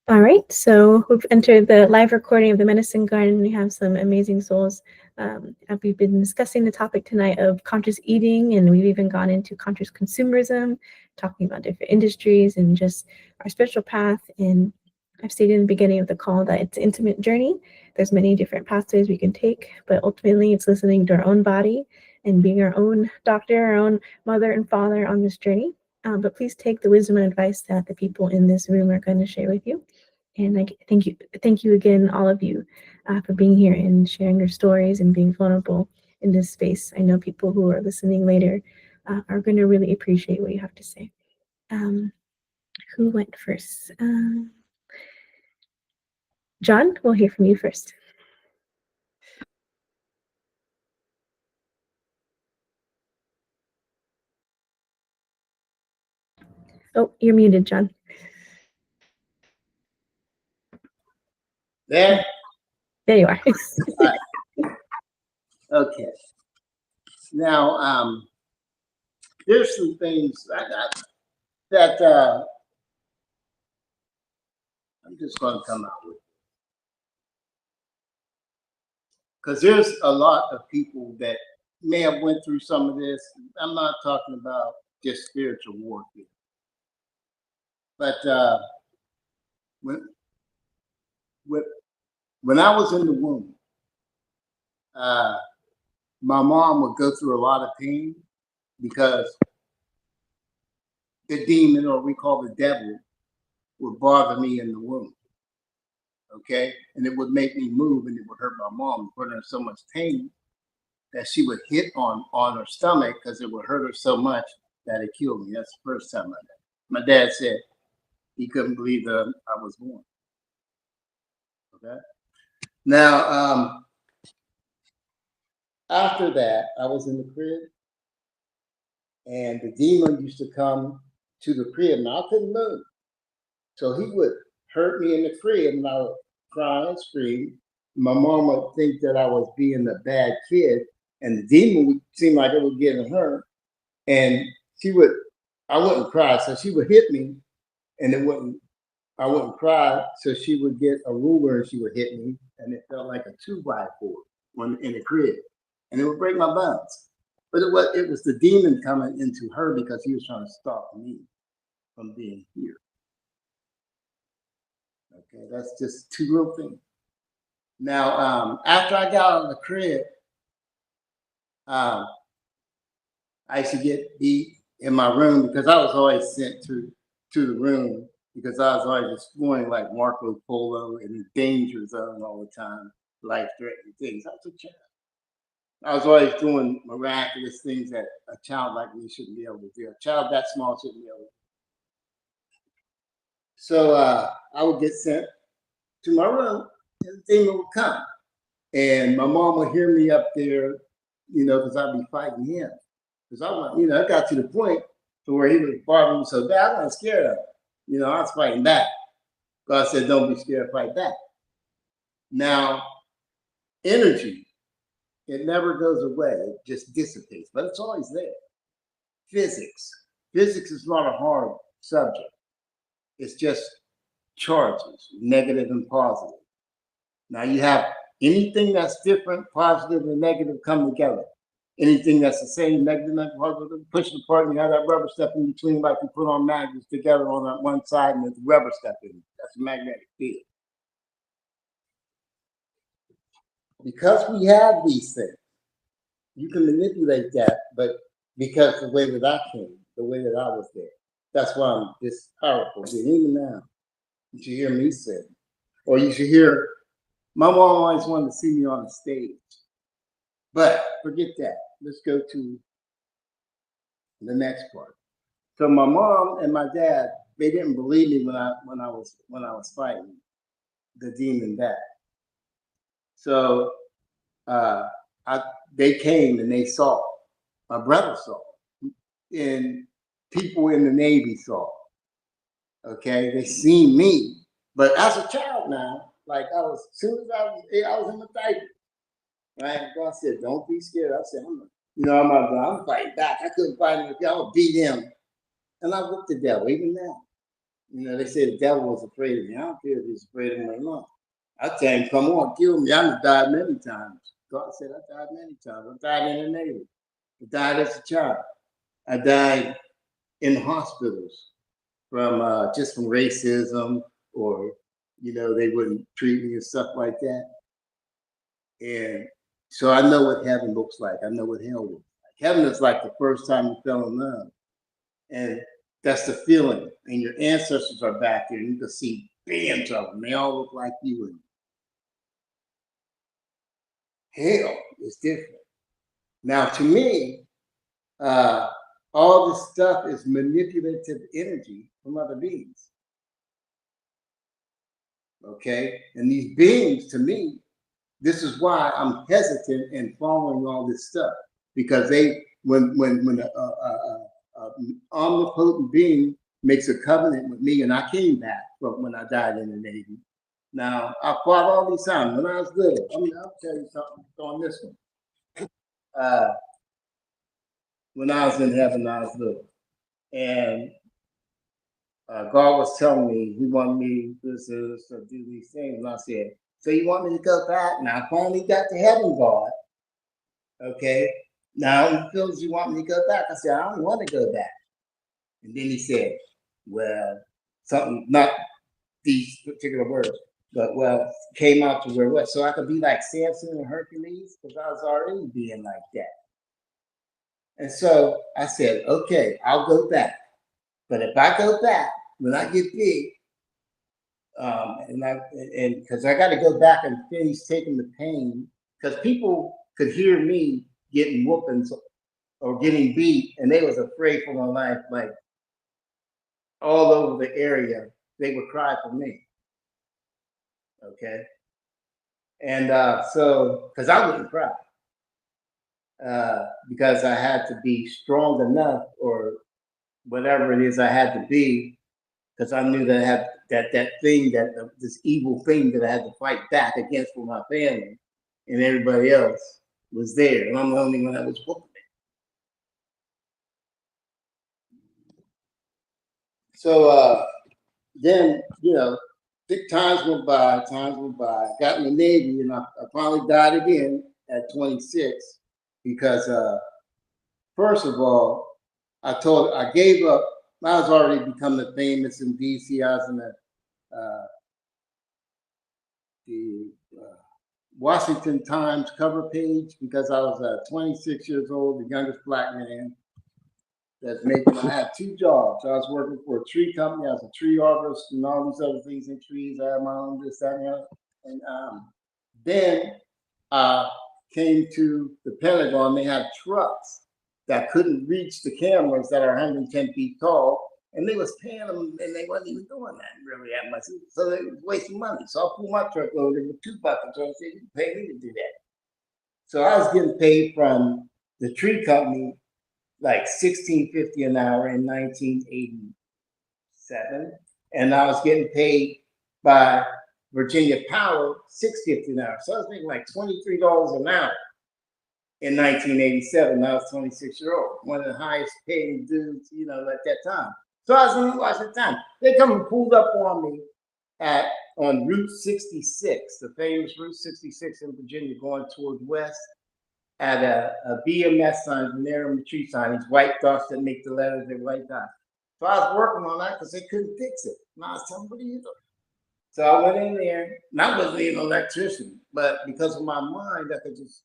All right, so we've entered the live recording of the Medicine Garden. We have some amazing souls. We've been discussing the topic tonight of conscious eating, and we've even gone into conscious consumerism, talking about different industries and just our spiritual path. And I've stated in the beginning of the call that it's an intimate journey. There's many different pathways we can take, but ultimately it's listening to our own body and being our own doctor, our own mother and father on this journey. But please take the wisdom and advice that the people in this room are going to share with you. And thank you again, all of you, for being here and sharing your stories and being vulnerable in this space. I know people who are listening later are going to really appreciate what you have to say. Um, who went first? John, we'll hear from you first. Oh, you're muted, John. There? There you are. Okay. Now, there's some things that I'm just going to come out with. Because there's a lot of people that may have went through some of this. I'm not talking about just spiritual warfare. But when I was in the womb, my mom would go through a lot of pain because the demon, or we call the devil, would bother me in the womb. Okay, and it would make me move, and it would hurt my mom, put her in so much pain that she would hit on her stomach because it would hurt her so much that it killed me. That's the first time my dad said he couldn't believe that I was born. Okay, now after that, I was in the crib, and the demon used to come to the crib, and I couldn't move, so he would hurt me in the crib, and I would cry and scream. My mom would think that I was being a bad kid, and the demon would seem like it was getting her, and I wouldn't cry, so she would hit me, and I wouldn't cry, so she would get a ruler and she would hit me, and it felt like a 2x4 in the crib, and it would break my bones. But it was the demon coming into her because he was trying to stop me from being here. Okay, that's just two little things. Now, after I got out of the crib, I used to get beat in my room because I was always sent to the room because I was always exploring like Marco Polo in the danger zone all the time, life-threatening things. I was a child. I was always doing miraculous things that a child like me shouldn't be able to do. A child that small shouldn't be able to do. So I would get sent to my room, and the demon would come. And my mom would hear me up there, because I'd be fighting him. Because it got to the point to where he was bothering me so bad, I wasn't scared of him. I was fighting back. God said, don't be scared, fight back. Now, energy, it never goes away. It just dissipates, but it's always there. Physics. Physics is not a hard subject. It's just charges, negative and positive. Now you have anything that's different, positive and negative come together. Anything that's the same, negative and positive, push it apart, and you have that rubber step in between, like you put on magnets together on that one side, and there's rubber step in it. That's a magnetic field. Because we have these things, you can manipulate that, but because the way that I came, the way that I was there, that's why I'm this powerful. And even now, you should hear me say, or you should hear, my mom always wanted to see me on the stage. But forget that. Let's go to the next part. So my mom and my dad, they didn't believe me when I was fighting the demon back. So they came and they saw. My brother saw, and people in the Navy saw. Okay, they seen me, but as a child now, like as soon as I was in the diaper, right? God said, "Don't be scared." I said, I'm fighting back. I couldn't fight him. I would beat him, and I whooped the devil even now. You know, they say the devil was afraid of me. I don't care if he's afraid of me or not. I tell him, come on, kill me. I've died many times. God said I died many times. I died in the Navy. I died as a child. I died in hospitals from just from racism, or you know, they wouldn't treat me and stuff like that. And so I know what heaven looks like. I know what hell looks like. Heaven is like the first time you fell in love, and that's the feeling. And your ancestors are back there, and you can see bands of them. They all look like you. And hell is different. Now, to me, all this stuff is manipulative energy from other beings. Okay, and these beings, to me, this is why I'm hesitant in following all this stuff, because they, when omnipotent being makes a covenant with me, and I came back from when I died in the Navy. Now I fought all these times when I was little. I mean, I'll tell you something on this one. When I was in heaven, I was little, and God was telling me He wanted me to do these things, and I said, "So you want me to go back?" Now I finally got to heaven, God. Okay. Now He feels you want me to go back. I said, I don't want to go back. And then He said, well, something, not these particular words, but well, came out to where what? So I could be like Samson and Hercules, because I was already being like that. And so I said, okay, I'll go back. But if I go back, when I get big, and because I got to go back and finish taking the pain, because people could hear me getting whoopings or getting beat, and they was afraid for my life, like all over the area. They would cry for me. Okay. And so, because I wouldn't cry, because I had to be strong enough, or whatever it is I had to be, because I knew that I had that thing, that this evil thing that I had to fight back against for my family, and everybody else was there, and I'm the only one that was whooping it. So then, you know, times went by, got in the Navy, and I finally died again at 26, because first of all, I gave up. I was already becoming famous in DC. I was in the Washington Times cover page, because I was 26 years old, the youngest black man that's making. I had two jobs. I was working for a tree company. I was a tree arborist and all these other things in trees. I had my own this, that, and the other. And then I came to the Pentagon. They had trucks that couldn't reach the cameras that are 110 feet tall, and they was paying them, and they wasn't even doing that really that much. So they was wasting money. So I pulled my truck over with 2 buckets. So I said, "You can pay me to do that." So I was getting paid from the tree company like $16.50 an hour in 1987, and I was getting paid by Virginia Power $6.50 an hour. So I was making like $23 an hour in 1987. I was 26-year-old, one of the highest paying dudes, you know, at that time. So I was in Washington time. They come and pulled up on me on Route 66, the famous Route 66 in Virginia, going toward west, at a BMS sign, narrow tree sign, these white dots that make the letters in white dots. So I was working on that because they couldn't fix it. And I was telling them, "What are you doing?" So I went in there, and I wasn't even an electrician, but because of my mind, I could just,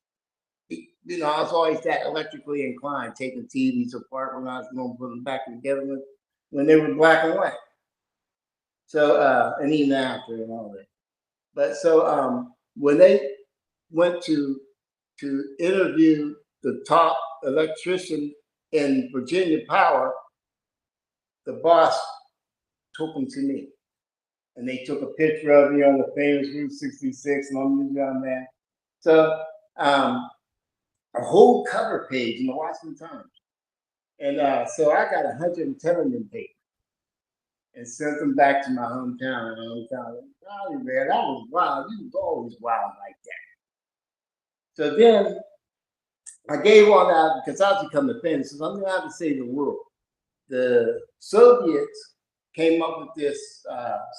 you know, I was always that electrically inclined, taking TVs apart when I was going to put them back together when they were black and white. So, and even after and all that. But so when they went to interview the top electrician in Virginia Power, the boss took him to me. And they took a picture of me on the famous Route 66, and I'm usually on that. So a whole cover page in the Washington Times. And so I got 110 of them papers and sent them back to my hometown. Oh, man, that was wild. You was always wild like that. So then I gave all that because I was becoming famous. So I'm going to have to save the world. The Soviets came up with this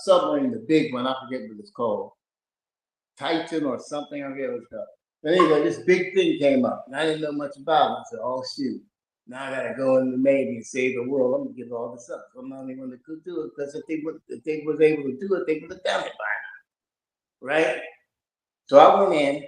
submarine, the big one. I forget what it's called, Titan or something. I forget what it's called. But anyway, this big thing came up, and I didn't know much about it. I said, "Oh shoot! Now I gotta go in the Navy and save the world. I'm gonna give all this up. I'm the only one that could do it because if they was able to do it, they would have done it by now, right?" So I went in.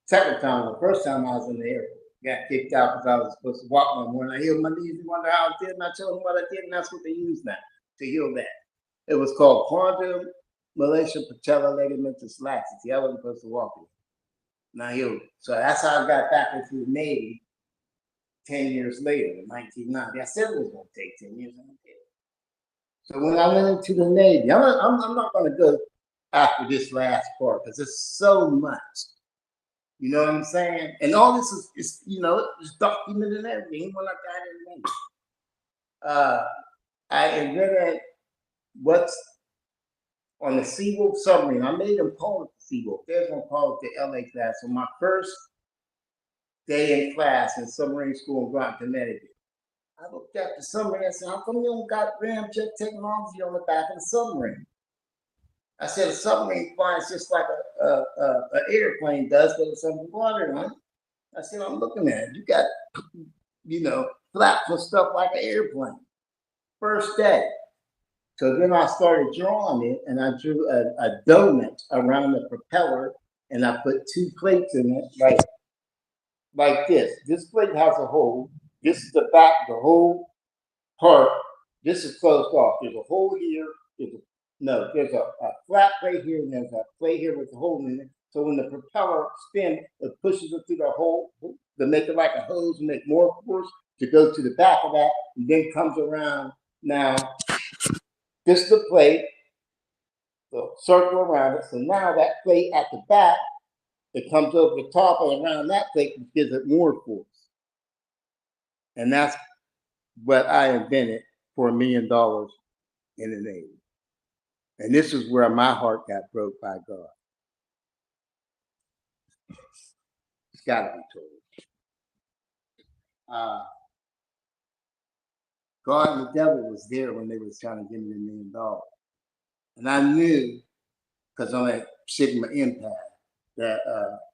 Second time, the first time I was in the airport, got kicked out because I was supposed to walk my morning. I healed my knees. You wonder how I did, and I told them what I did, and that's what they use now to heal that. It was called quantum malaysia patella ligamentous laxity. I wasn't supposed to walk it. Now healed it. So that's how I got back into the Navy 10 years later, in 1990. I said it was going to take 10 years, and it did. So when I went into the Navy, I'm not going to go after this last part because it's so much. You know what I'm saying? And all this is it's documented and everything when I got in the Navy. I invented what's on the Seawolf submarine. I made them call it the Seawolf. They're going to call it the LA class. So my first day in class in submarine school in Groton, Connecticut, I looked at the submarine and said, "How come you don't got ramjet technology on the back of the submarine?" I said, "A submarine flies just like an airplane does, but it's under water, huh?" I said, "I'm looking at it. You got, flaps and stuff like an airplane." First day. So then I started drawing it, and I drew a donut around the propeller, and I put two plates in it, like this. This plate has a hole. This is the back, the whole part. This is closed off. There's a hole here. There's a flat plate here, and there's a plate here with a hole in it. So when the propeller spins, it pushes it through the hole to make it like a hose and make more force to go to the back of that, and then comes around. Now, this is the plate, the circle around it. So now that plate at the back, it comes over the top and around that plate, which gives it more force. And that's what I invented for $1 million in the Navy. And this is where my heart got broke by God. It's got to be told. God and the devil was there when they was trying to give me $1 million. And I knew, because I'm at Sigma Impact, that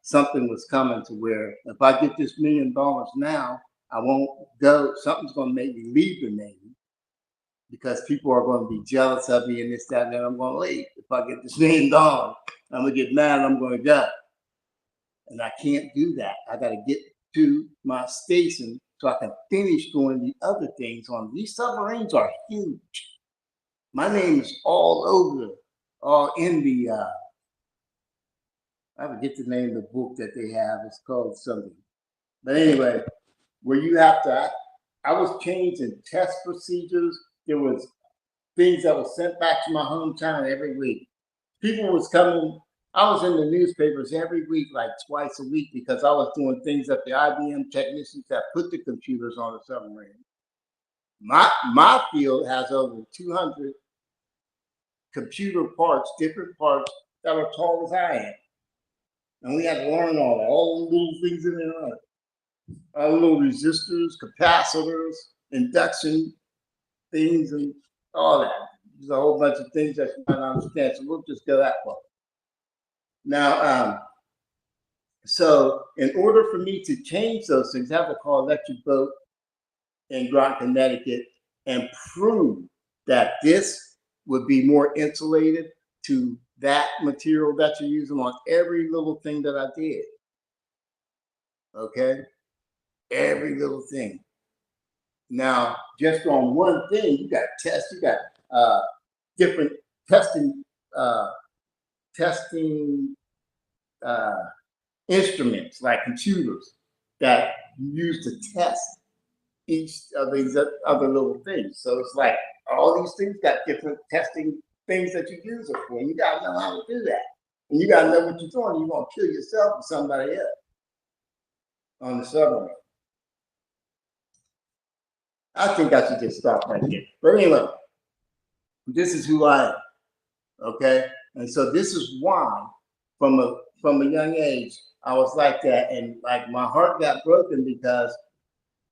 something was coming to where if I get this $1 million now, I won't go. Something's going to make me leave the Navy because people are going to be jealous of me and this, that, and that. I'm going to leave. If I get this $1 million, I'm going to get mad and I'm going to go. And I can't do that. I got to get to my station so I can finish doing the other things on. These submarines are huge. My name is all over, all in the, I forget the name of the book that they have. It's called something. But anyway, where you have to, I was changing test procedures. There was things that was sent back to my hometown every week. People was coming. I was in the newspapers every week, like twice a week, because I was doing things that the IBM technicians that put the computers on the submarine. My field has over 200 computer parts, different parts that are tall as I am. And we had to learn all the little things in there. All the little resistors, capacitors, induction things, and all that. There's a whole bunch of things that you might not understand. So we'll just go that way. Now, so in order for me to change those things, I have to call Electric Boat in Groton, Connecticut, and prove that this would be more insulated to that material that you're using on every little thing that I did. Okay? Every little thing. Now, just on one thing, you got tests, you got different testing instruments like computers that you use to test each of these other little things. So it's like all these things got different testing things that you use it for. You gotta know how to do that. And you gotta know what you're doing. You're gonna kill yourself or somebody else on the submarine. I think I should just stop right here. But anyway, this is who I am. Okay? And so this is why from a young age I was like that, and like my heart got broken because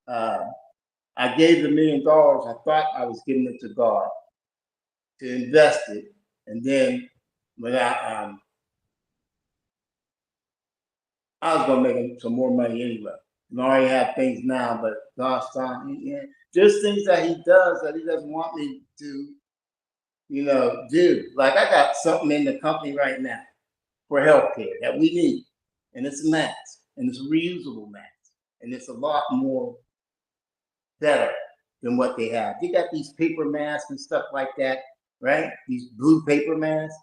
I gave the $1 million. I thought I was giving it to God. to invest it, and then when I was gonna make some more money anyway. And I already have things now, but gosh darn, there's things that he does that he doesn't want me to, do. Like I got something in the company right now for healthcare that we need, and it's a mask, and it's a reusable mask, and it's a lot more better than what they have. They got these paper masks and stuff like that, right? These blue paper masks.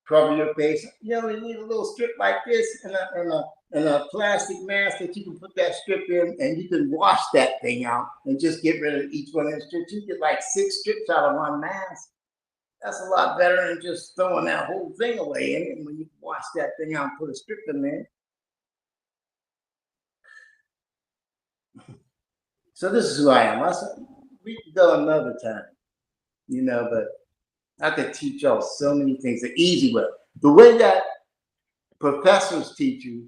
Cover your face. You need a little strip like this and a plastic mask that you can put that strip in, and you can wash that thing out and just get rid of each one of the strips. You get like 6 strips out of one mask. That's a lot better than just throwing that whole thing away. And when you wash that thing out and put a strip in there. So this is who I am. We can go another time, but I could teach y'all so many things the easy way. The way that professors teach you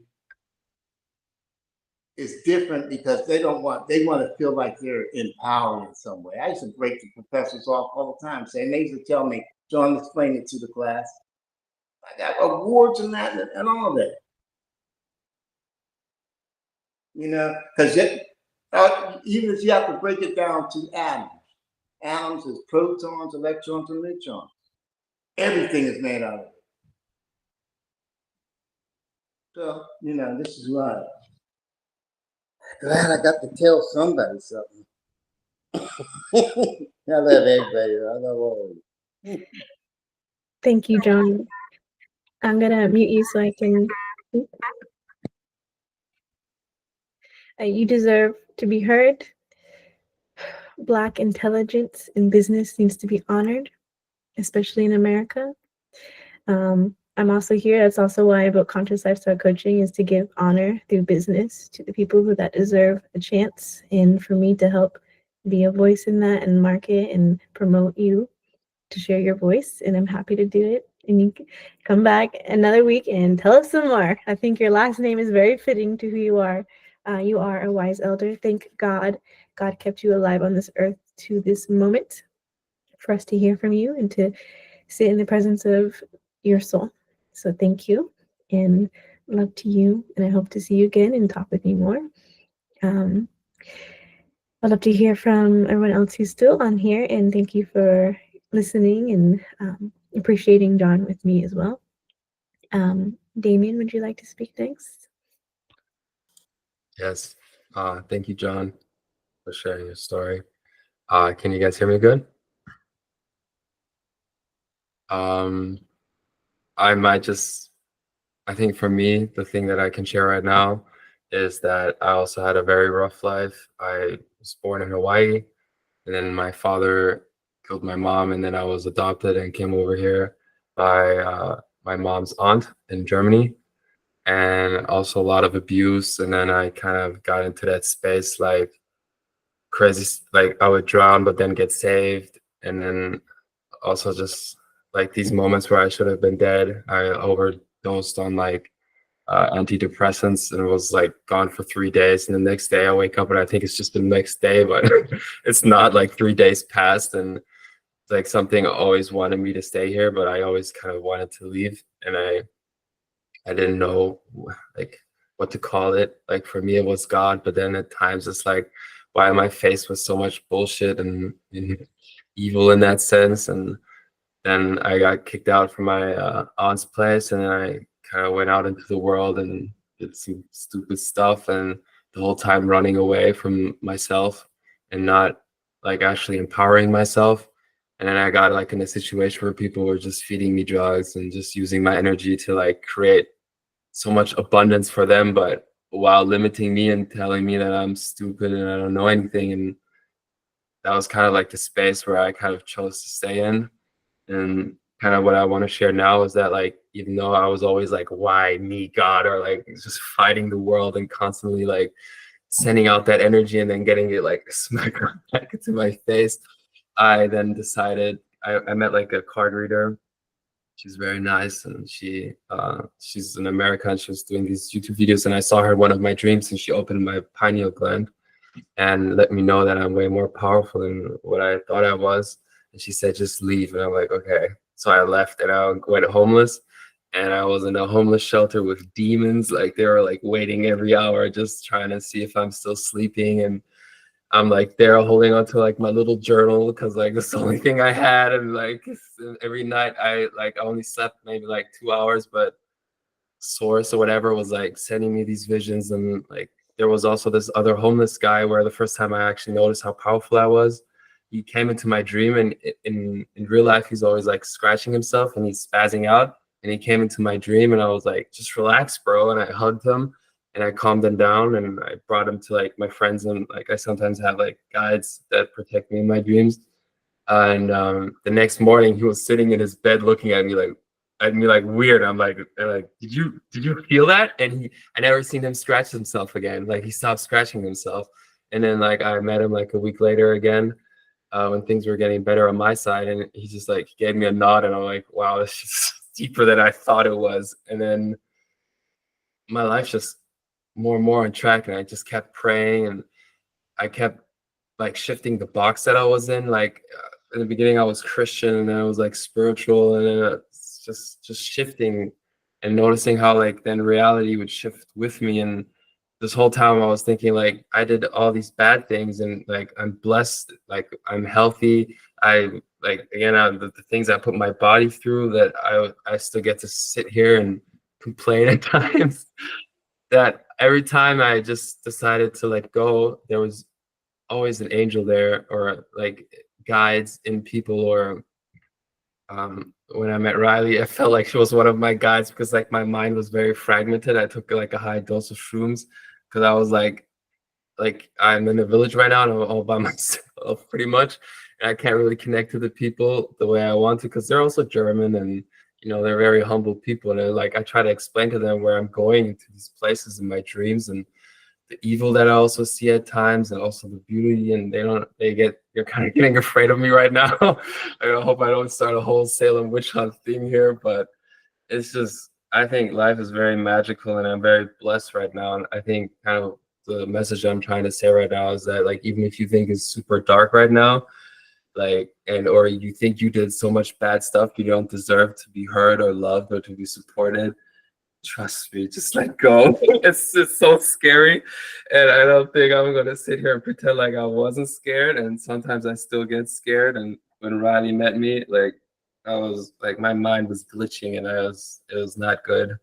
is different because they want to feel like they're empowered in some way. I used to break the professors off all the time, saying they used to tell me, John, explain it to the class. I got awards and that and all that. Because even if you have to break it down to atoms. Atoms is protons, electrons, and neutrons. Everything is made out of it. So, this is why. Glad I got to tell somebody something. I love everybody. I love all of you. Thank you, John. I'm going to mute you so I can... you deserve to be heard. Black intelligence in business needs to be honored, especially in America. I'm also here. That's also why I wrote Conscious Lifestyle Coaching, is to give honor through business to the people that deserve a chance, and for me to help be a voice in that and market and promote you to share your voice. And I'm happy to do it. And you can come back another week and tell us some more. I think your last name is very fitting to who you are. You are a wise elder. Thank God. God kept you alive on this earth to this moment for us to hear from you and to sit in the presence of your soul. So thank you and love to you. And I hope to see you again and talk with you more. I'd love to hear from everyone else who's still on here. And thank you for listening and appreciating John with me as well. Damien, would you like to speak next? Yes. Thank you, John, for sharing your story. Can you guys hear me good? I think for me, the thing that I can share right now is that I also had a very rough life. I was born in Hawaii, and then my father killed my mom, and then I was adopted and came over here by my mom's aunt in Germany, and also a lot of abuse. And then I kind of got into that space, like crazy, like I would drown but then get saved, and then also just like these moments where I should have been dead. I overdosed on like antidepressants and was like gone for 3 days, and the next day I wake up and I think it's just the next day, but it's not. Like 3 days passed, and like something always wanted me to stay here, but I always kind of wanted to leave, and I didn't know like what to call it. Like for me it was God, but then at times it's like, why am I faced with so much bullshit and evil in that sense? And then I got kicked out from my aunt's place, and then I kind of went out into the world and did some stupid stuff, and the whole time running away from myself and not like actually empowering myself. And then I got like in a situation where people were just feeding me drugs and just using my energy to like create so much abundance for them, but while limiting me and telling me that I'm stupid and I don't know anything. And that was kind of like the space where I kind of chose to stay in. And kind of what I want to share now is that, like, even though I was always like, why me, God, or like just fighting the world and constantly like sending out that energy and then getting it like smacked back into my face, I then decided, I met like a card reader. She's very nice, and she's in America, and she was doing these YouTube videos, and I saw her in one of my dreams, and she opened my pineal gland and let me know that I'm way more powerful than what I thought I was. And she said, just leave. And I'm like, okay. So I left and I went homeless. And I was in a homeless shelter with demons. Like they were like waiting every hour, just trying to see if I'm still sleeping. And I'm like there holding on to like my little journal because like that's the only thing I had. And like every night I only slept maybe like 2 hours, but source or whatever was like sending me these visions. And like there was also this other homeless guy where the first time I actually noticed how powerful I was, he came into my dream, and in real life he's always like scratching himself and he's spazzing out. And he came into my dream and I was like, just relax, bro. And I hugged him and I calmed him down and I brought him to like my friends, and like I sometimes have like guides that protect me in my dreams. And the next morning he was sitting in his bed looking at me like weird. I'm like, did you feel that? And I never seen him scratch himself again. Like he stopped scratching himself. And then like I met him like a week later again, when things were getting better on my side, and he just like gave me a nod, and I'm like, wow, this is deeper than I thought it was. And then my life just more and more on track, and I just kept praying, and I kept like shifting the box that I was in. Like in the beginning I was Christian, and then I was like spiritual, and then it's just shifting and noticing how like then reality would shift with me. And this whole time I was thinking like I did all these bad things, and like I'm blessed, like I'm healthy. I like again the things I put my body through, that I still get to sit here and complain at times. That every time I just decided to let go, there was always an angel there, or like guides in people. Or when I met Riley, I felt like she was one of my guides because like my mind was very fragmented. I took like a high dose of shrooms because I was like I'm in a village right now and I'm all by myself pretty much, and I can't really connect to the people the way I want to because they're also German, and they're very humble people. And like I try to explain to them where I'm going to these places in my dreams, and the evil that I also see at times, and also the beauty. And you're kind of getting afraid of me right now. I hope I don't start a whole Salem witch hunt thing here, but it's just, I think life is very magical and I'm very blessed right now. And I think kind of the message I'm trying to say right now is that like, even if you think it's super dark right now, like, or you think you did so much bad stuff, you don't deserve to be heard or loved or to be supported, trust me, just let go. It's just so scary. And I don't think I'm going to sit here and pretend like I wasn't scared. And sometimes I still get scared. And when Riley met me, like I was like, my mind was glitching and it was not good.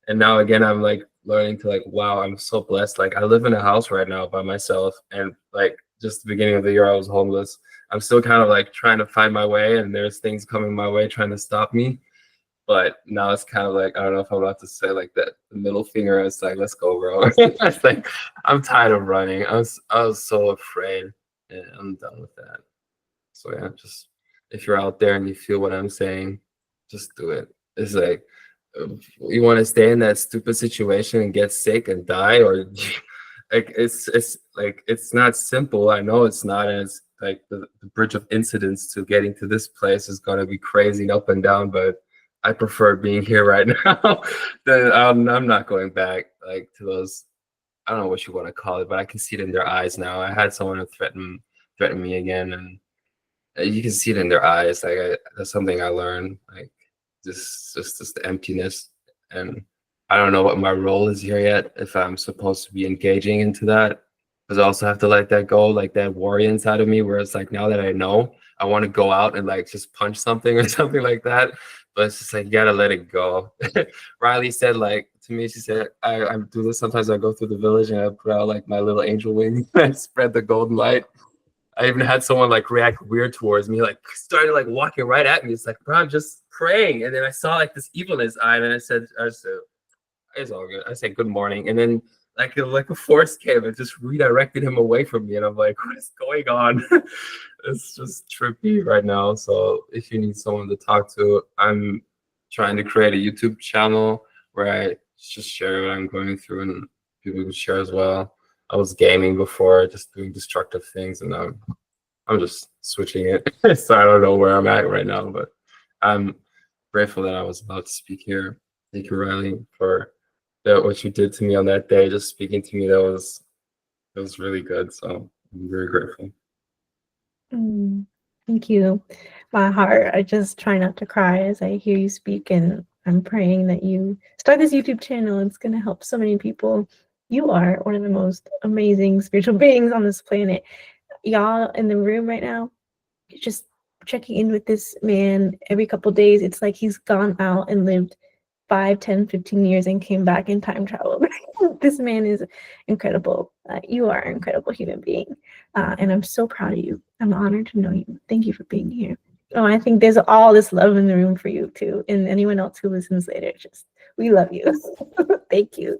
And now again, I'm like learning to like, wow, I'm so blessed. Like I live in a house right now by myself. And like just the beginning of the year, I was homeless. I'm still kind of like trying to find my way, and there's things coming my way trying to stop me. But now it's kind of like, I don't know if I'm allowed to say like that. The middle finger, it's like, let's go, bro. It's like, I'm tired of running. I was so afraid, and I'm done with that. So yeah, just if you're out there and you feel what I'm saying, just do it. It's like, you want to stay in that stupid situation and get sick and die, or like it's like it's not simple. I know it's not. And it's like the bridge of incidents to getting to this place is gonna be crazy and up and down, but I prefer being here right now. Then I'm not going back like to those. I don't know what you want to call it, but I can see it in their eyes now. I had someone threaten me again, and you can see it in their eyes. Like that's something I learned. Like just the emptiness, and I don't know what my role is here yet. If I'm supposed to be engaging into that, because I also have to let that go, like that warrior inside of me, where it's like now that I know, I want to go out and like just punch something or something like that. But it's just like you gotta let it go. Riley said like to me, she said, I do this sometimes. I go through the village and I put out like my little angel wing and spread the golden light. I even had someone like react weird towards me, like started like walking right at me. It's like, bro, I'm just praying. And then I saw like this evil in his eye, and I said, it's all good. I said good morning, and then like a force came and just redirected him away from me, and I'm like, what is going on? It's just trippy right now. So if you need someone to talk to, I'm trying to create a YouTube channel where I just share what I'm going through, and people can share as well. I was gaming before, just doing destructive things, and now I'm just switching it. So I don't know where I'm at right now, but I'm grateful that I was allowed to speak here. Thank you, Riley, for what you did to me on that day. Just speaking to me, it was really good. So I'm very grateful. Thank you. My heart, I just try not to cry as I hear you speak, and I'm praying that you start this YouTube channel. It's going to help so many people. You are one of the most amazing spiritual beings on this planet. Y'all in the room right now, just checking in with this man every couple days. It's like he's gone out and lived 5, 10, 15 years and came back in time travel. This man is incredible. You are an incredible human being. And I'm so proud of you. I'm honored to know you. Thank you for being here. Oh, I think there's all this love in the room for you too. And anyone else who listens later, just we love you. Thank you.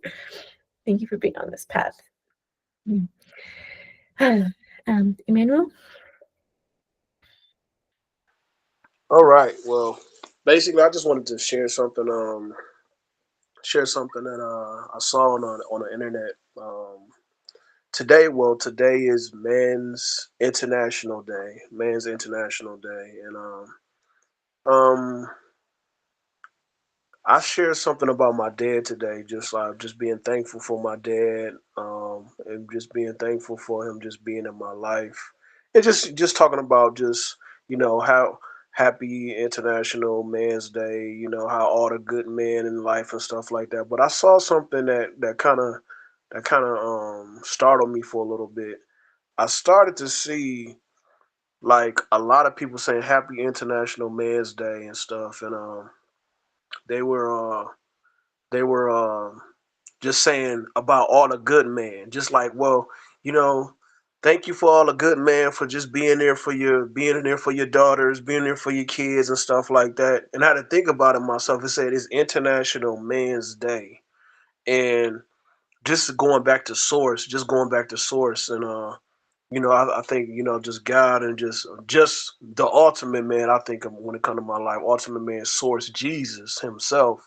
Thank you for being on this path. Emmanuel? All right. Well, basically, I just wanted to share something. That I saw on the internet today. Well, today is Men's International Day. Men's International Day, and um, I shared something about my dad today, just being thankful for my dad, and just being thankful for him just being in my life, and just talking about just how happy International Man's Day, how all the good men in life and stuff like that. But I saw something that kind of startled me for a little bit. I started to see like a lot of people saying Happy International Man's Day and stuff, and they were they were just saying about all the good men, just like, well, you know, thank you for all the good men for just being there for your daughters, being there for your kids and stuff like that. And I had to think about it myself and said it's International Men's Day, and just going back to source, and I think just God and just the ultimate man. I think of when it comes to my life, ultimate man, source, Jesus Himself.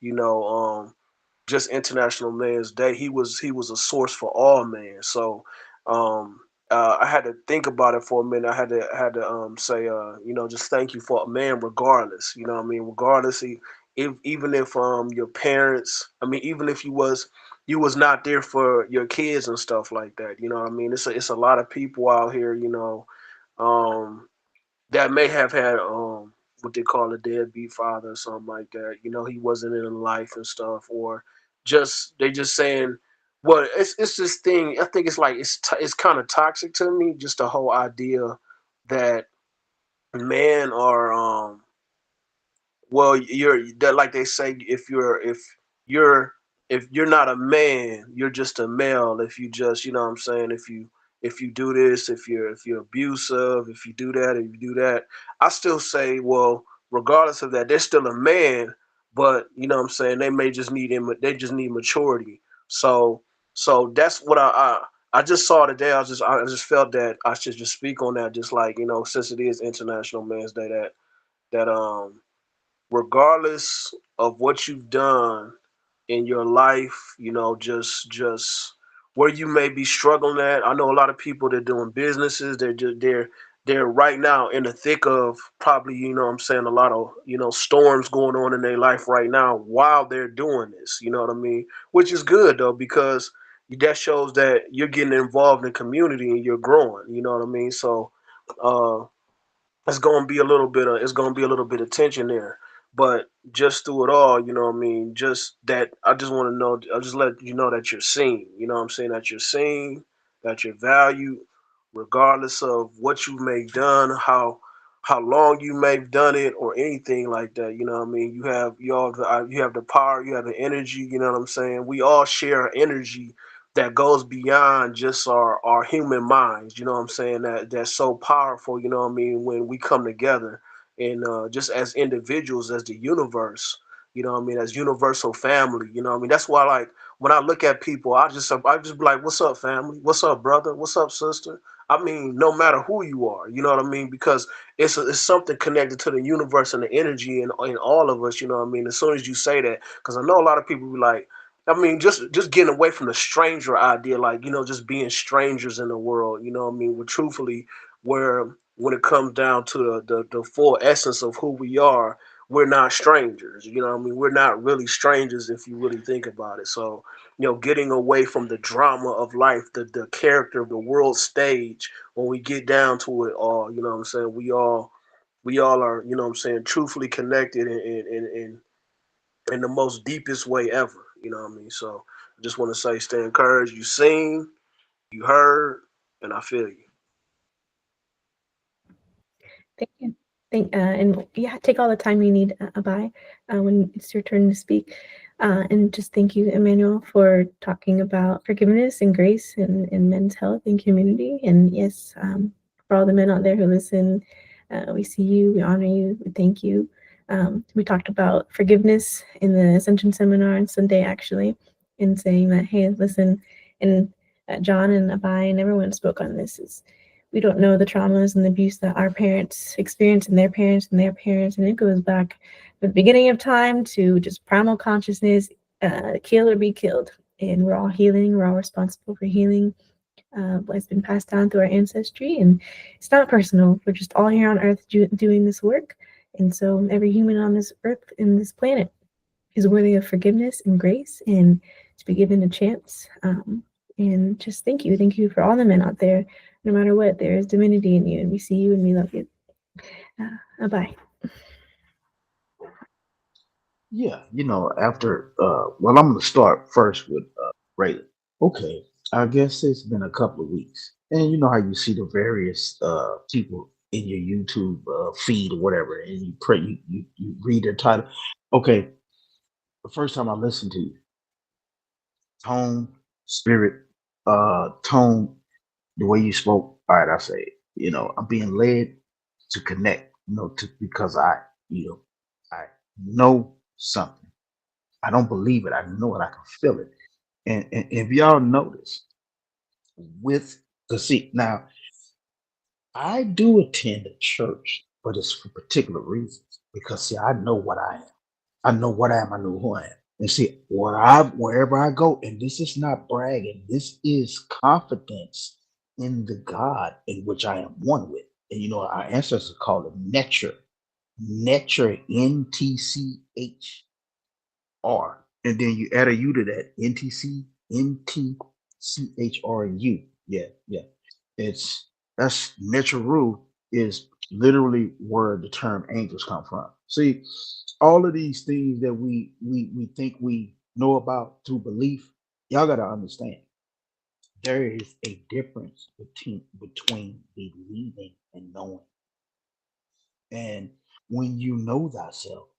You know, just International Men's Day, he was a source for all men. So um, I had to think about it for a minute. I had to say, just thank you for a man, regardless. You know what I mean? Regardless, even if your parents, I mean, even if you was not there for your kids and stuff like that. You know what I mean? It's a lot of people out here, um, that may have had what they call a deadbeat father or something like that. He wasn't in life and stuff, or they just saying, well, it's this thing. I think it's like it's kind of toxic to me. Just the whole idea that men are well, you're that like they say, you're if you're not a man, you're just a male. If you just, what I'm saying, if you do this, if you're abusive, if you do that, if you do that, I still say, well, regardless of that, they're still a man, but what I'm saying, they just need maturity. So that's what I just saw today. I just felt that I should just speak on that, just like, since it is International Men's Day, that regardless of what you've done in your life, just where you may be struggling at. I know a lot of people that are doing businesses. They're right now in the thick of probably, what I'm saying, a lot of, storms going on in their life right now while they're doing this. You know what I mean? Which is good though, because that shows that you're getting involved in community and you're growing. You know what I mean? So uh it's gonna be a little bit of tension there. But just through it all, what I mean, just that I just want to know, I'll just let you know that you're seen. You know what I'm saying? That you're seen, that you're valued, regardless of what you may have done, how long you may have done it, or anything like that. You know what I mean? You have the power, you have the energy. You know what I'm saying? We all share energy that goes beyond just our human minds. You know what I'm saying? That's so powerful. You know what I mean? When we come together, and just as individuals, as the universe. You know what I mean? As universal family. You know what I mean? That's why, like, when I look at people, I just be like, "What's up, family? What's up, brother? What's up, sister?" I mean, no matter who you are, you know what I mean? Because it's something connected to the universe and the energy in all of us. You know what I mean? As soon as you say that, because I know a lot of people be like, I mean, just getting away from the stranger idea, like, just being strangers in the world. You know what I mean? But truthfully, where when it comes down to the full essence of who we are, we're not strangers. You know what I mean? We're not really strangers if you really think about it. So, getting away from the drama of life, the character of the world stage, when we get down to it all, you know what I'm saying? We all are, truthfully connected in the most deepest way ever. You know what I mean? So I just want to say, stay encouraged. You seen, you heard, and I feel you. Thank you. And yeah, take all the time you need, Abai, when it's your turn to speak. And just thank you, Emmanuel, for talking about forgiveness and grace and men's health and community. And yes, for all the men out there who listen, we see you, we honor you, we thank you. We talked about forgiveness in the Ascension Seminar on Sunday, actually, and saying that, hey, listen, and John and Abai and everyone spoke on this, is we don't know the traumas and the abuse that our parents experienced and their parents and their parents. And it goes back from the beginning of time to just primal consciousness, kill or be killed. And we're all healing. We're all responsible for healing what's been passed down through our ancestry. And it's not personal. We're just all here on earth doing this work. And so every human on this earth and this planet is worthy of forgiveness and grace and to be given a chance. And just thank you. Thank you for all the men out there. No matter what, there is divinity in you, and we see you and we love you. Bye. Yeah, after well, I'm gonna start first with Ray. Okay, I guess it's been a couple of weeks, and you know how you see the various people in your YouTube feed or whatever, and you pray, you read their title. Okay, the first time I listened to you, tone, spirit, tone, the way you spoke. All right, I say, I'm being led to connect, because I know something. I don't believe it. I know it. I can feel it. And if y'all notice, with the see now, I do attend a church, but it's for particular reasons. Because see, I know what I am. I know what I am. I know who I am. And see, wherever I go, and this is not bragging. This is confidence in the God in which I am one with. And our ancestors called it Netcher, NTCHR, and then you add a U to that, NTCHRU. Yeah, yeah. That's natural, is literally where the term angels come from. See, all of these things that we think we know about through belief, y'all gotta understand there is a difference between believing and knowing. And when you know thyself,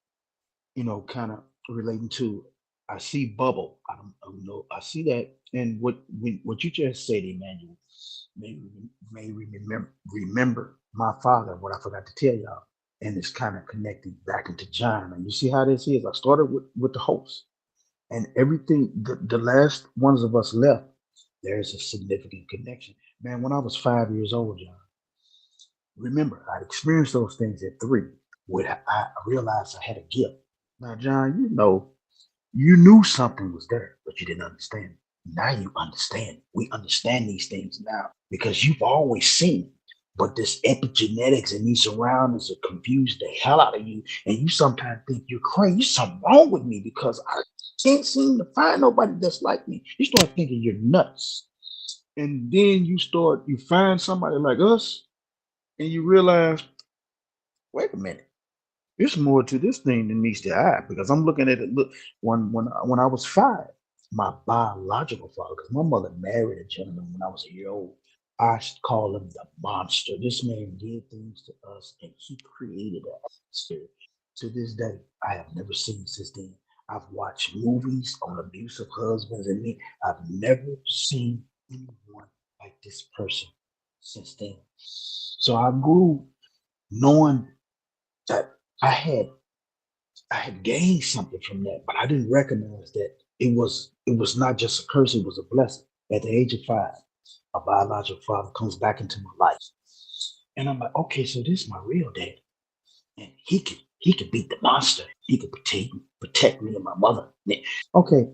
kind of relating to, I see bubble. I don't know. I see that, and what you just said, Emmanuel, may remember my father. What I forgot to tell y'all, and it's kind of connected back into John. And you see how this is. I started with the host, and everything. The last ones of us left. There's a significant connection, man. When I was 5 years old, John, remember I'd experienced those things at 3, where I realized I had a gift. Now, John, you knew something was there, but you didn't understand it. Now you understand. We understand these things now because you've always seen it. But this epigenetics and these surroundings are confused the hell out of you. And you sometimes think you're crazy. There's something wrong with me because I can't seem to find nobody that's like me. You start thinking you're nuts. And then you find somebody like us and you realize, wait a minute. There's more to this thing than meets the eye because I'm looking at it. Look, when I was 5, my biological father, because my mother married a gentleman when I was a year old, I should call him the monster. This man did things to us, and he created an atmosphere. To this day, I have never seen since then. I've watched movies on abusive husbands and me. I've never seen anyone like this person since then. So I grew knowing that I had gained something from that, but I didn't recognize that it was not just a curse, it was a blessing. At the age of 5, a biological father comes back into my life. And I'm like, okay, so this is my real dad. And he could beat the monster. He could protect me and my mother. Okay.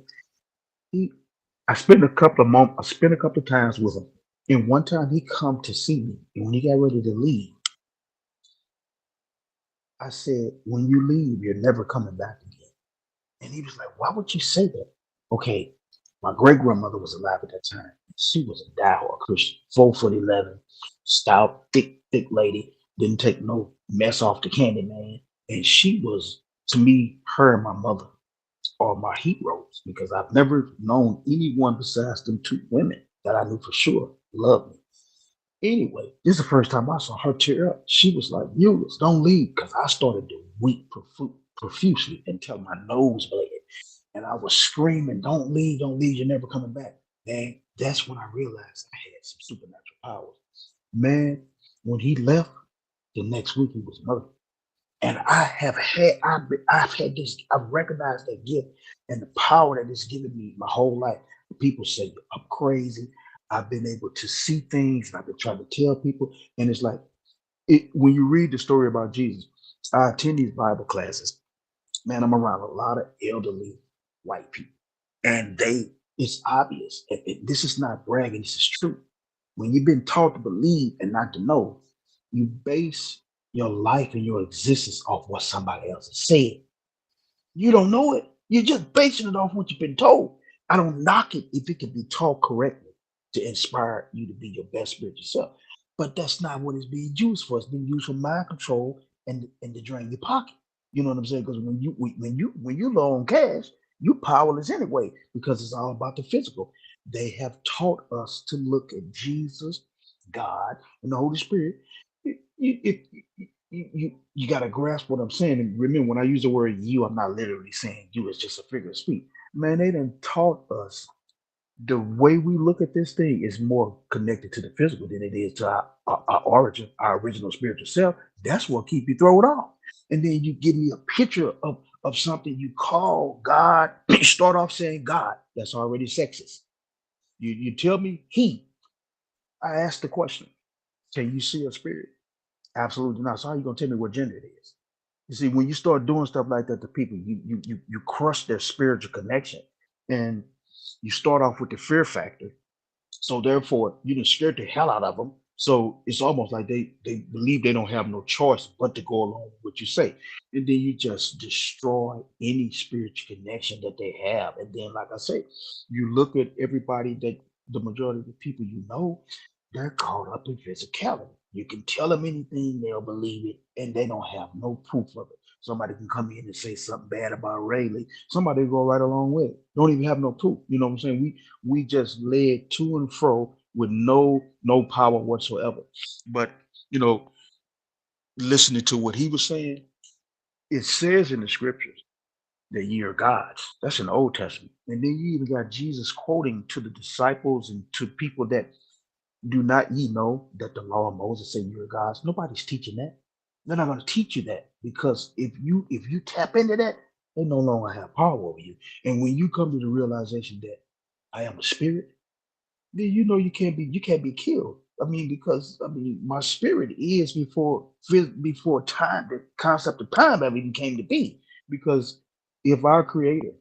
I spent a couple of moments, I spent a couple of times with him. And one time he come to see me. And when he got ready to leave, I said, when you leave, you're never coming back again. And he was like, why would you say that? Okay, my great grandmother was alive at that time. She was a diehard Christian, 4'11", stout, thick lady, didn't take no mess off the candy man. And she was, to me, her and my mother are my heroes because I've never known anyone besides them two women that I knew for sure loved me. Anyway, this is the first time I saw her tear up. She was like, Eunice, don't leave, because I started to weep profusely until my nose bled. And I was screaming, don't leave, you're never coming back. And that's when I realized I had some supernatural powers. Man, when he left, the next week he was murdered. And I've had this, I've recognized that gift and the power that it's given me my whole life. People say I'm crazy. I've been able to see things and I've been trying to tell people. And it's like, when you read the story about Jesus, I attend these Bible classes. Man, I'm around a lot of elderly white people. And it's obvious. This is not bragging, this is true. When you've been taught to believe and not to know, you base your life and your existence off what somebody else has said. You don't know it. You're just basing it off what you've been told. I don't knock it if it can be taught correctly to inspire you to be your best spiritual self. But that's not what it's being used for. It's being used for mind control and to drain your pocket. You know what I'm saying? Because when you low on cash, you powerless anyway because it's all about the physical. They have taught us to look at Jesus, God, and the Holy Spirit. You got to grasp what I'm saying. And remember, when I use the word you, I'm not literally saying you. It's just a figure of speech. Man, they done taught us the way we look at this thing is more connected to the physical than it is to our origin, our original spiritual self. That's what keep you thrown off. And then you give me a picture of something you call God. You start off saying God. That's already sexist. You tell me he. I asked the question, can you see a spirit? Absolutely not. So how you gonna tell me what gender it is? You see, when you start doing stuff like that to people, you crush their spiritual connection, and you start off with the fear factor. So therefore, you done scared the hell out of them. So it's almost like they believe they don't have no choice but to go along with what you say, and then you just destroy any spiritual connection that they have. And then, like I say, you look at everybody that the majority of the people you know, they're caught up in physicality. You can tell them anything, they'll believe it, and they don't have no proof of it. Somebody can come in and say something bad about Rayleigh. Somebody go right along with it. Don't even have no proof. You know what I'm saying? We just led to and fro with no power whatsoever. But you know, listening to what he was saying, it says in the scriptures that ye are gods. That's in the Old Testament. And then you even got Jesus quoting to the disciples and to people that do not ye know that the law of Moses said you're gods? Nobody's teaching that. They're not going to teach you that because if you tap into that, they no longer have power over you. And when you come to the realization that I am a spirit, then you know you can't be killed. I mean, because I mean, my spirit is before time, the concept of time ever even came to be. Because if our creator,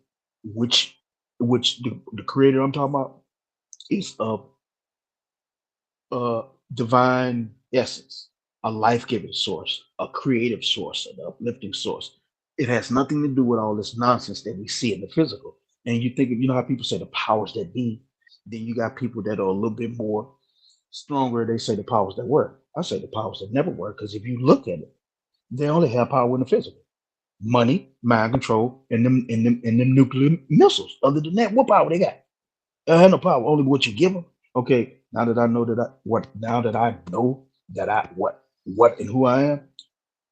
which the creator I'm talking about is of divine essence, a life-giving source, a creative source, an uplifting source. It has nothing to do with all this nonsense that we see in the physical. And you think, you know how people say the powers that be, then you got people that are a little bit more stronger. They say the powers that work. I say the powers that never work because if you look at it, they only have power in the physical. Money, mind control, and them nuclear missiles. Other than that, what power they got? They have no power. Only what you give them. Okay, now that I know that now that I know that what and who I am,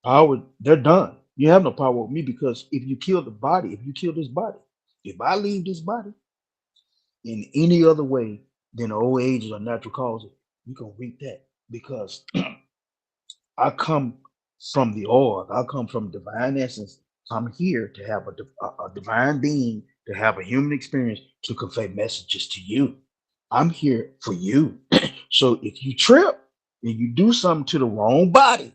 power, they're done. You have no power with me because if you kill the body, if you kill this body, if I leave this body in any other way than old age or natural causes, you can reap that because I come from the org. I come from divine essence. I'm here to have a divine being, to have a human experience, to convey messages to you. I'm here for you. So if you trip and you do something to the wrong body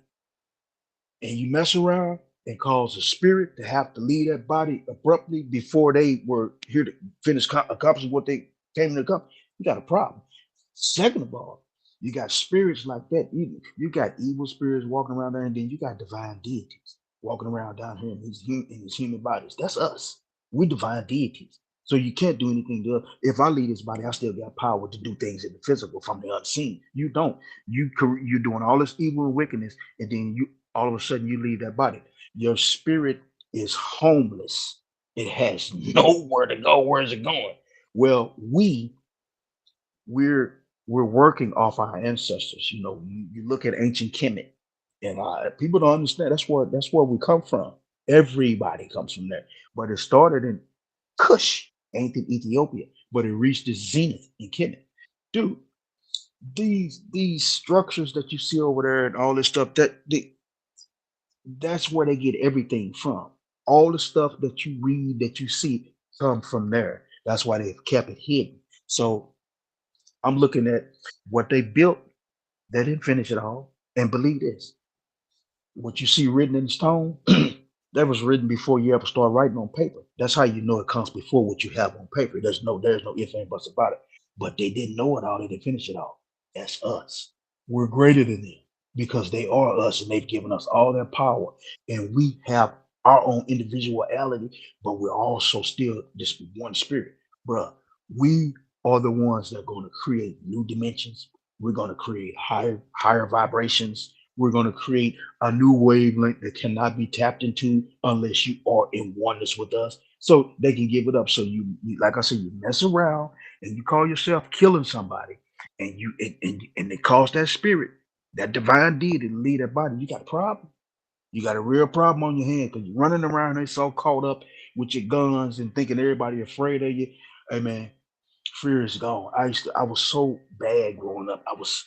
and you mess around and cause a spirit to have to leave that body abruptly before they were here to finish accomplishing what they came to accomplish, you got a problem. Second of all, you got spirits like that. You got evil spirits walking around there, and then you got divine deities. walking around down here in these human bodies. That's us. We divine deities. So you can't do anything to us. If I leave this body, I still got power to do things in the physical from the unseen. You don't. You're doing all this evil and wickedness, and then you all of a sudden you leave that body. Your spirit is homeless. It has nowhere to go. Where's it going? Well, we're working off our ancestors. You know, you look at ancient Kemet, and people don't understand that's where we come from. Everybody comes from there, but it started in Kush, ancient Ethiopia, but it reached its zenith in Kemet. Dude, these structures that you see over there and all this stuff that's where they get everything from. All the stuff that you read that you see come from there. That's why they've kept it hidden. So I'm looking at what they built. They didn't finish it all. And believe this, what you see written in stone, that was written before you ever start writing on paper. That's how you know it comes before what you have on paper. There's no ifs and buts about it. But they didn't know it all. They didn't finish it all. That's us. We're greater than them because they are us and they've given us all their power. And we have our own individuality, but we're also still this one spirit. Bruh, we are the ones that are going to create new dimensions. We're going to create higher vibrations. We're going to create a new wavelength that cannot be tapped into unless you are in oneness with us. So they can give it up. So like I said, you mess around and you call yourself killing somebody, and and it caused that spirit, that divine deity to lead that body. You got a problem. You got a real problem on your hand because you're running around there so caught up with your guns and thinking everybody afraid of you. Hey man, fear is gone. I was so bad growing up. I was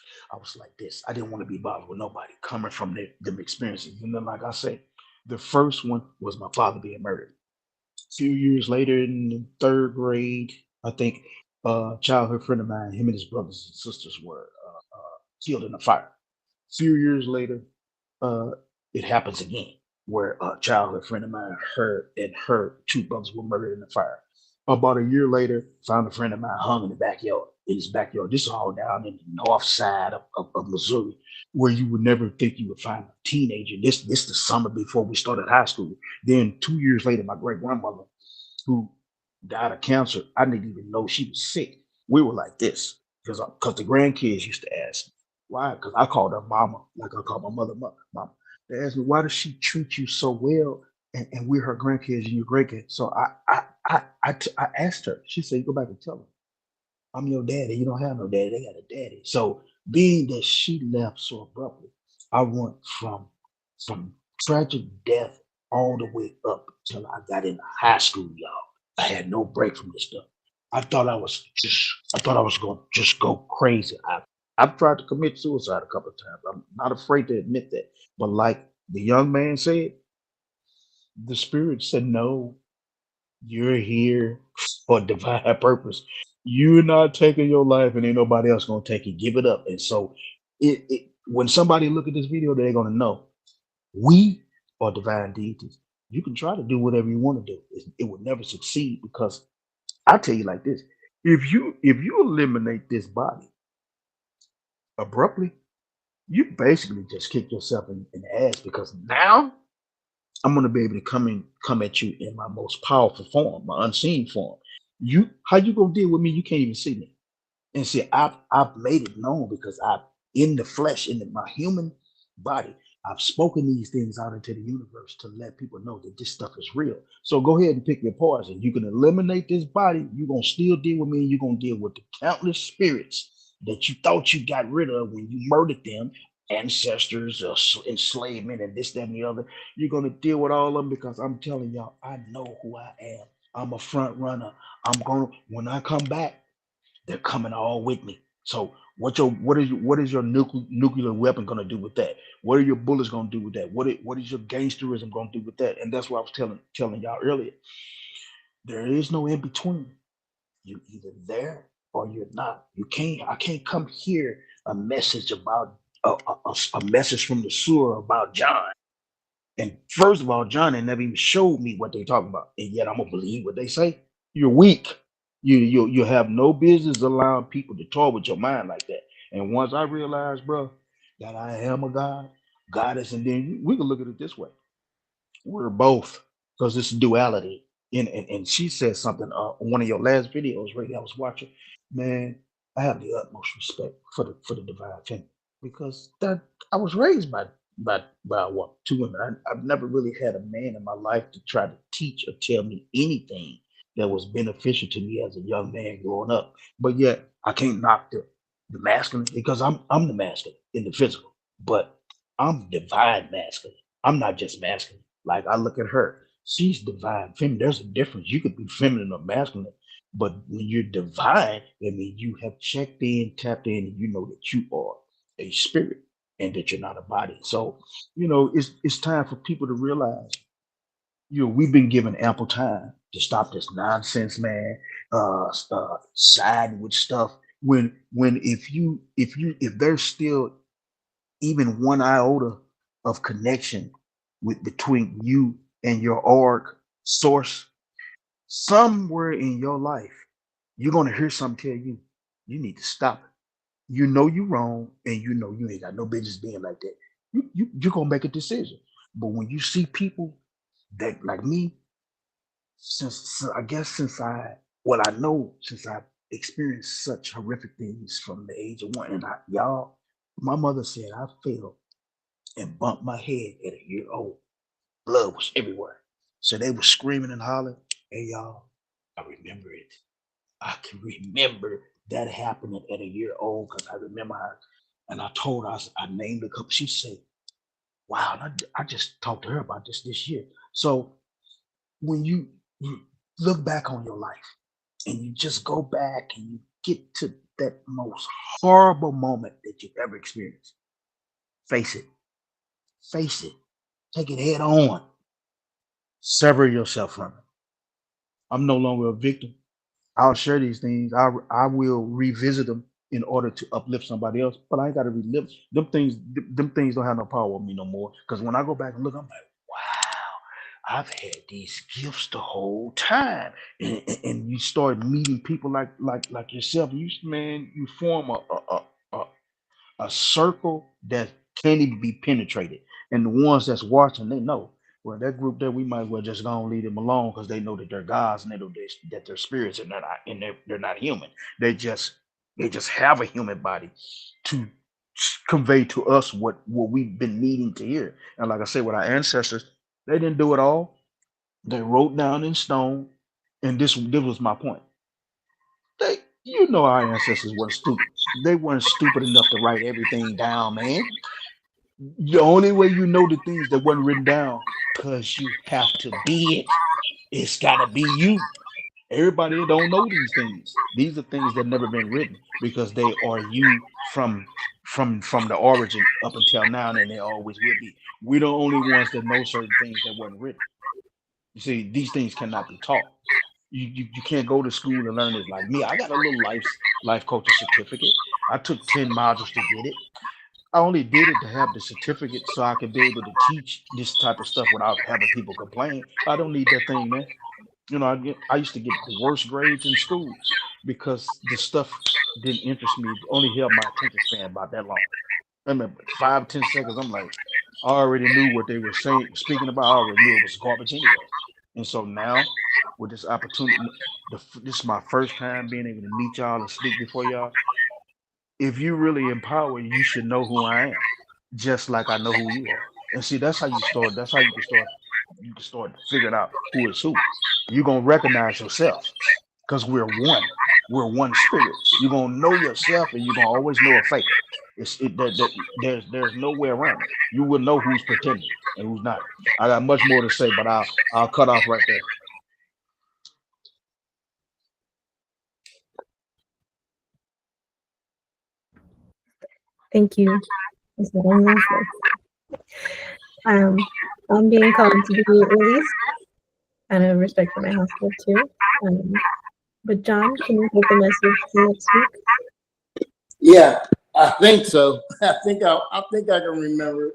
like this. I didn't want to be bothered with nobody coming from them experiences. And then, like I said, the first one was my father being murdered. A few years later, in the third grade, I think, a childhood friend of mine, him and his brothers and sisters were killed in a fire. A few years later, uh, it happens again, where a childhood friend of mine, her two brothers were murdered in the fire. About a year later, found a friend of mine hung in the backyard, in his backyard. This is all down in the north side of Missouri, where you would never think you would find a teenager. This the summer before we started high school. Then 2 years later, my great grandmother, who died of cancer, I didn't even know she was sick. We were like this because the grandkids used to ask me why, because I called her mama, like I call my mother mama. They asked me, why does she treat you so well? And we're her grandkids and your great kids. So I asked her. She said, go back and tell them, I'm your daddy. You don't have no daddy. They got a daddy. So being that she left so abruptly, I went from tragic death all the way up till I got into high school, y'all. I had no break from this stuff. I thought I was going to just go crazy. I've tried to commit suicide a couple of times. I'm not afraid to admit that. But like the young man said, the spirit said, no, you're here for divine purpose. You're not taking your life and ain't nobody else gonna take it. Give it up. And so when somebody look at this video, they're gonna know we are divine deities. You can try to do whatever you want to do. It will never succeed because I tell you like this: if you eliminate this body abruptly, you basically just kick yourself in the ass because now I'm gonna be able to come at you in my most powerful form, my unseen form. How you gonna deal with me? You can't even see me. And see, I've made it known because I've in the flesh, my human body, I've spoken these things out into the universe to let people know that this stuff is real. So go ahead and pick your poison. You can eliminate this body, you're gonna still deal with me, you're gonna deal with the countless spirits that you thought you got rid of when you murdered them, ancestors, enslavement, and this, that, and the other. You're gonna deal with all of them because I'm telling y'all, I know who I am. I'm a front runner. When I come back, they're coming all with me. So what is your nuclear weapon gonna do with that? What are your bullets gonna do with that? What is your gangsterism gonna do with that? And that's what I was telling y'all earlier. There is no in between. You either there or you're not. I can't come here a message about a message from the sewer about John. And first of all, John ain't never even showed me what they talking about, and yet I'm gonna believe what they say. You're weak. You have no business allowing people to toy with your mind like that. And once I realized, bro, that I am a God, goddess, and then we can look at it this way. We're both, because it's duality. And she said something on one of your last videos, right? I was watching. Man, I have the utmost respect for the divine feminine, because that I was raised by what, two women. I've never really had a man in my life to try to teach or tell me anything that was beneficial to me as a young man growing up. But yet I can't knock the masculine, because I'm the masculine in the physical, but I'm divine masculine. I'm not just masculine. Like I look at her, she's divine feminine. There's a difference. You could be feminine or masculine, but when you're divine, I mean you have checked in, tapped in, and you know that you are a spirit and that you're not a body. So, it's time for people to realize, we've been given ample time to stop this nonsense, man. Siding with stuff. When if there's still even one iota of connection between you and your org source, somewhere in your life, you're gonna hear something tell you you need to stop it. You know you're wrong, and you know you ain't got no business being like that. You're gonna make a decision. But when you see people that like me, I guess since I know since I've experienced such horrific things from the age of one, and y'all, my mother said I fell and bumped my head at a year old. Blood was everywhere. So they were screaming and hollering. Hey y'all, I remember it. I can remember that happening at a year old, because I remember her. And I told her, I named a couple. She said, wow, I just talked to her about this year. So when you look back on your life and you just go back and you get to that most horrible moment that you've ever experienced, face it. Face it. Take it head on. Sever yourself from it. I'm no longer a victim. I'll share these things. I will revisit them in order to uplift somebody else, but I ain't got to relive them things. Them things don't have no power on me no more. Because when I go back and look, I'm like, wow, I've had these gifts the whole time. And you start meeting people like yourself. You form a, a circle that can't even be penetrated. And the ones that's watching, they know. Well, that group there, we might as well just go and leave them alone, because they know that they're gods, and they know that they're spirits, and they're not human. They just have a human body to convey to us what we've been needing to hear. And like I said, with our ancestors, they didn't do it all. They wrote down in stone, and this was my point. Our ancestors weren't stupid. They weren't stupid enough to write everything down, man. The only way you know the things that wasn't written down, because you have to be it. It's gotta be you. Everybody don't know these things. These are things that never been written, because they are you from the origin up until now, and they always will be. We're the only ones that know certain things that wasn't written. You see, these things cannot be taught. You can't go to school and learn it like me. I got a little life coaching certificate. I took 10 modules to get it. I only did it to have the certificate so I could be able to teach this type of stuff without having people complain. I don't need that thing, man. I used to get the worst grades in school because the stuff didn't interest me. It only held my attention span about that long. I mean, 5, 10 seconds. I'm like, I already knew what they were speaking about. I already knew it was garbage anyway. And so now, with this opportunity, this is my first time being able to meet y'all and speak before y'all. If you really empower, you should know who I am, just like I know who you are. And see, that's how you start. That's how you can start. You can start figuring out who is who. You're gonna recognize yourself, because we're one. We're one spirit. You're gonna know yourself, and you're gonna always know a faker. There's no way around it. You will know who's pretending and who's not. I got much more to say, but I'll cut off right there. Thank you. That's what I'm gonna say. I'm being called to be released out of respect for my household too. But John, can you take the message to next week? Yeah, I think so. I think I can remember.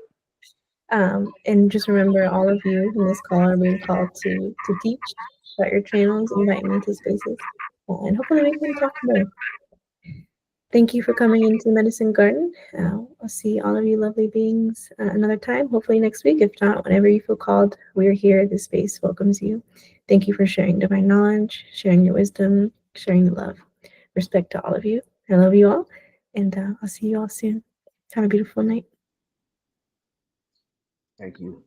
And just remember, all of you in this call are being called to teach about your channels, invite me to spaces, and hopefully we can talk more. Thank you for coming into Medicine Garden. I'll see all of you lovely beings another time, hopefully next week. If not, whenever you feel called, we're here. This space welcomes you. Thank you for sharing divine knowledge, sharing your wisdom, sharing the love. Respect to all of you. I love you all, and I'll see you all soon. Have a beautiful night. Thank you.